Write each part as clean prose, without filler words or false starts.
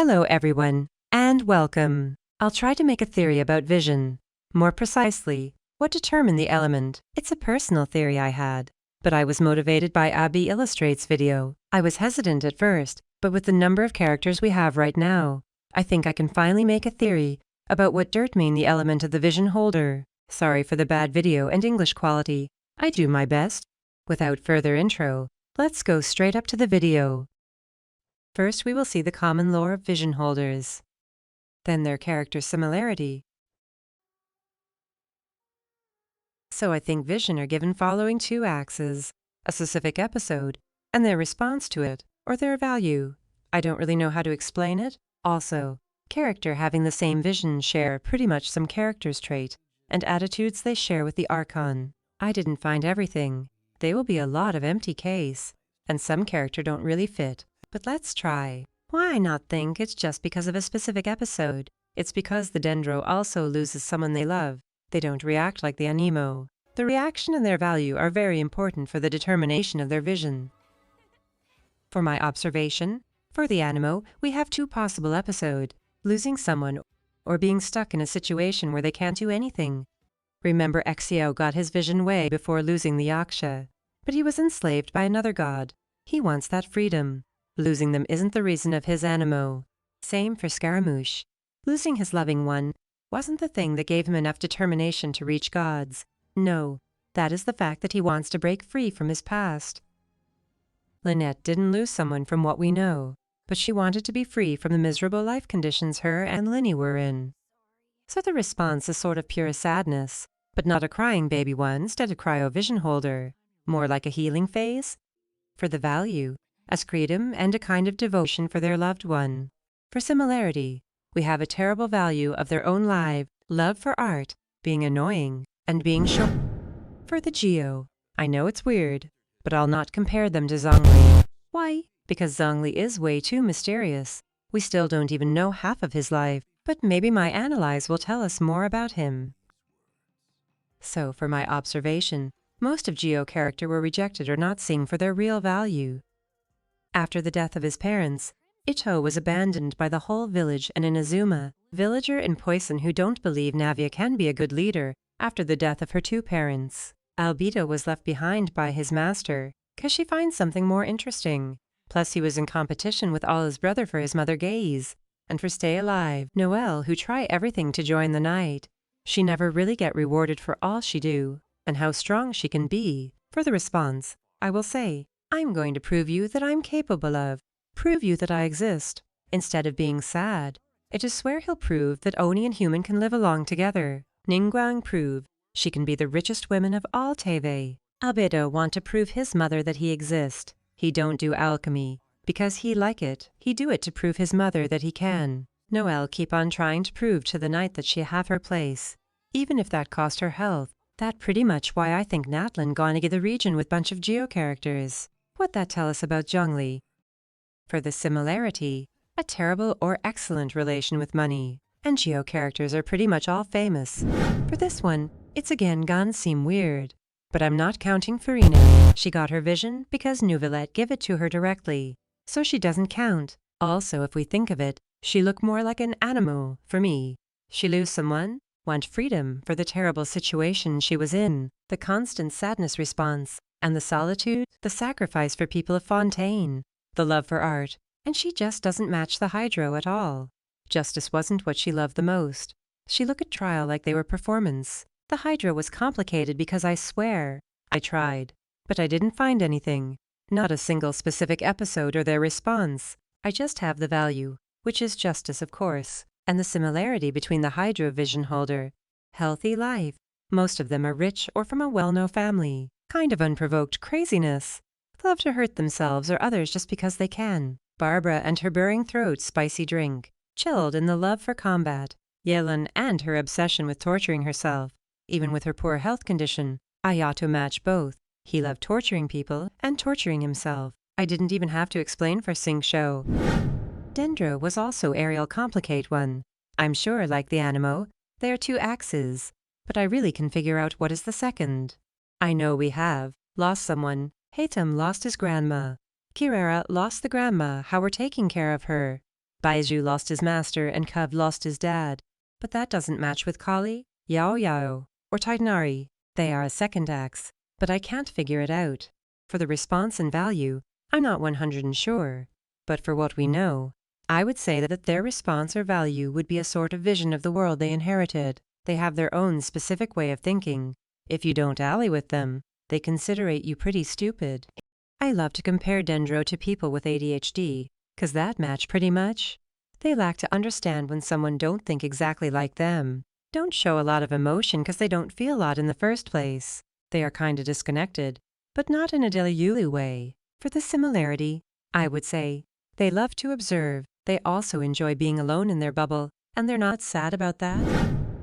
Hello everyone, and welcome. I'll try to make a theory about vision. More precisely, what determined the element. It's a personal theory I had, but I was motivated by Abby Illustrates video. I was hesitant at first, but with the number of characters we have right now, I think I can finally make a theory about what determined the element of the vision holder. Sorry for the bad video and English quality. I do my best. Without further intro, let's go straight up to the video. First, we will see the common lore of vision holders, then their character similarity. So I think vision are given following two axes, a specific episode, and their response to it, or their value. I don't really know how to explain it. Also, character having the same vision share pretty much some character's trait, and attitudes they share with the Archon. I didn't find everything. There will be a lot of empty case, and some character don't really fit. But let's try. Why not think it's just because of a specific episode? It's because the Dendro also loses someone they love. They don't react like the Anemo. The reaction and their value are very important for the determination of their vision. For my observation, for the Anemo, we have two possible episodes: losing someone or being stuck in a situation where they can't do anything. Remember, Exio got his vision way before losing the Yaksha, but he was enslaved by another god. He wants that freedom. Losing them isn't the reason of his Anemo. Same for Scaramouche. Losing his loving one wasn't the thing that gave him enough determination to reach gods. No, that is the fact that he wants to break free from his past. Lynette didn't lose someone from what we know, but she wanted to be free from the miserable life conditions her and Linny were in. So the response is sort of pure sadness, but not a crying baby one instead of cryo-vision holder. More like a healing phase. For the value, as freedom and a kind of devotion for their loved one. For similarity, we have a terrible value of their own life, love for art, being annoying, and being short. For the Geo, I know it's weird, but I'll not compare them to Zhongli. Why? Because Zhongli is way too mysterious. We still don't even know half of his life, but maybe my analyze will tell us more about him. So for my observation, most of Geo character were rejected or not seen for their real value. After the death of his parents, Ito was abandoned by the whole village and Inazuma, villager in Poison who don't believe Navia can be a good leader after the death of her two parents. Albedo was left behind by his master, cause she finds something more interesting. Plus he was in competition with all his brother for his mother Gaze, and for stay alive. Noelle, who try everything to join the night. She never really get rewarded for all she do, and how strong she can be. For the response, I will say, I'm going to prove you that I'm capable of, prove you that I exist. Instead of being sad, it is swear he'll prove that Oni and human can live along together. Ningguang prove she can be the richest woman of all Teve. Albedo want to prove his mother that he exist. He don't do alchemy, because he like it. He do it to prove his mother that he can. Noelle keep on trying to prove to the night that she have her place, even if that cost her health. That pretty much why I think Natlin gonna get the region with bunch of Geo characters. What that tell us about Zhongli? For the similarity, a terrible or excellent relation with money, and Geo characters are pretty much all famous. For this one, it's again gonna seem weird, but I'm not counting Farina. She got her vision because Neuvillette give it to her directly, so she doesn't count. Also, if we think of it, she look more like an Anemo, for me. She lose someone, want freedom for the terrible situation she was in, the constant sadness response, and the solitude, the sacrifice for people of Fontaine, the love for art, and she just doesn't match the Hydro at all. Justice wasn't what she loved the most. She looked at trial like they were performance. The Hydro was complicated because I swear, I tried, but I didn't find anything. Not a single specific episode or their response. I just have the value, which is justice of course, and the similarity between the Hydro vision holder. Healthy life. Most of them are rich or from a well-known family. Kind of unprovoked craziness. Love to hurt themselves or others just because they can. Barbara and her burring throat spicy drink. Chilled in the love for combat. Yellen and her obsession with torturing herself. Even with her poor health condition, Ayato match both. He loved torturing people and torturing himself. I didn't even have to explain for Sing Show. Dendro was also Ariel complicate one. I'm sure, like the Anemo, they are two axes, but I really can figure out what is the second. I know we have lost someone. Hatem lost his grandma. Kirara lost the grandma, how we're taking care of her. Baiju lost his master and Cub lost his dad. But that doesn't match with Kali, Yao Yao, or Titanari. They are a second acts, but I can't figure it out. For the response and value, I'm not 100% sure. But for what we know, I would say that their response or value would be a sort of vision of the world they inherited. They have their own specific way of thinking. If you don't ally with them, they considerate you pretty stupid. I love to compare Dendro to people with ADHD, 'cause that match pretty much. They lack to understand when someone don't think exactly like them. Don't show a lot of emotion 'cause they don't feel a lot in the first place. They are kinda disconnected, but not in a dilly way. For the similarity, I would say, they love to observe. They also enjoy being alone in their bubble, and they're not sad about that.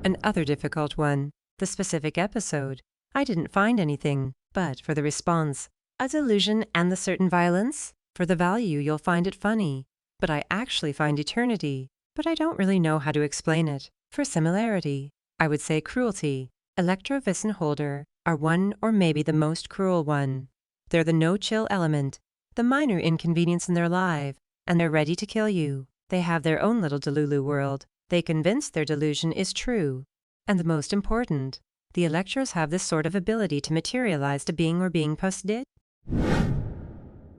Another difficult one, the specific episode. I didn't find anything, but for the response, a delusion and the certain violence, for the value you'll find it funny. But I actually find eternity, but I don't really know how to explain it. For similarity, I would say cruelty. Electro Holder are one or maybe the most cruel one. They're the no-chill element, the minor inconvenience in their life, and they're ready to kill you. They have their own little Delulu world. They convince their delusion is true. And the most important, the Electros have this sort of ability to materialize to being or being posted.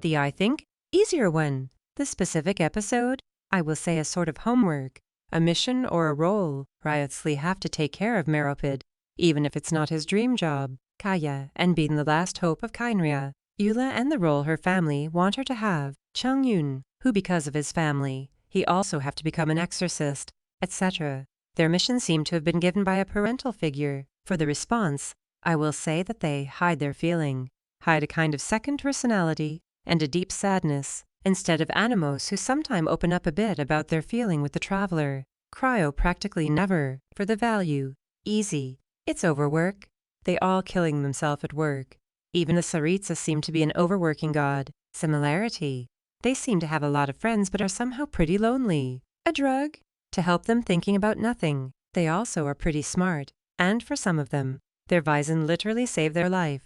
The, I think, easier one. The specific episode, I will say a sort of homework, a mission or a role. Riotsly have to take care of Meropid, even if it's not his dream job. Kaya, and being the last hope of Kainria. Eula and the role her family want her to have. Changyun, who because of his family, he also have to become an exorcist, etc. Their mission seem to have been given by a parental figure. For the response, I will say that they hide their feeling, hide a kind of second personality, and a deep sadness, instead of Animos who sometime open up a bit about their feeling with the traveler. Cryo practically never. For the value, easy. It's overwork. They all killing themselves at work. Even the Saritsa seem to be an overworking god. Similarity. They seem to have a lot of friends but are somehow pretty lonely. A drug? To help them thinking about nothing. They also are pretty smart, and for some of them, their Visor literally saved their life.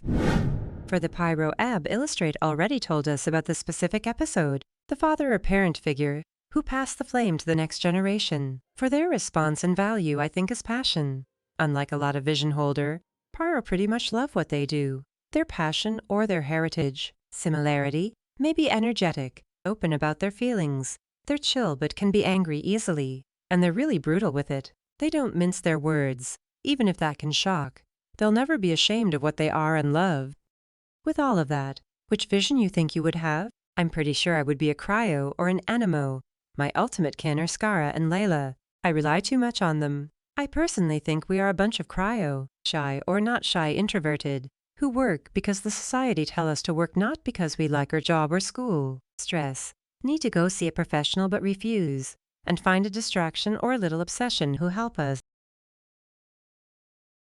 For the Pyro Ab Illustrate already told us about the specific episode, the father or parent figure, who passed the flame to the next generation. For their response and value I think is passion. Unlike a lot of vision holder, Pyro pretty much love what they do. Their passion or their heritage. Similarity, may be energetic, open about their feelings. They're chill but can be angry easily, and they're really brutal with it. They don't mince their words, even if that can shock. They'll never be ashamed of what they are and love. With all of that, which vision you think you would have? I'm pretty sure I would be a Cryo or an Animo. My ultimate kin are Skara and Layla. I rely too much on them. I personally think we are a bunch of Cryo, shy or not shy introverted, who work because the society tell us to work, not because we like our job or school. Stress. Need to go see a professional but refuse, and find a distraction or a little obsession who help us.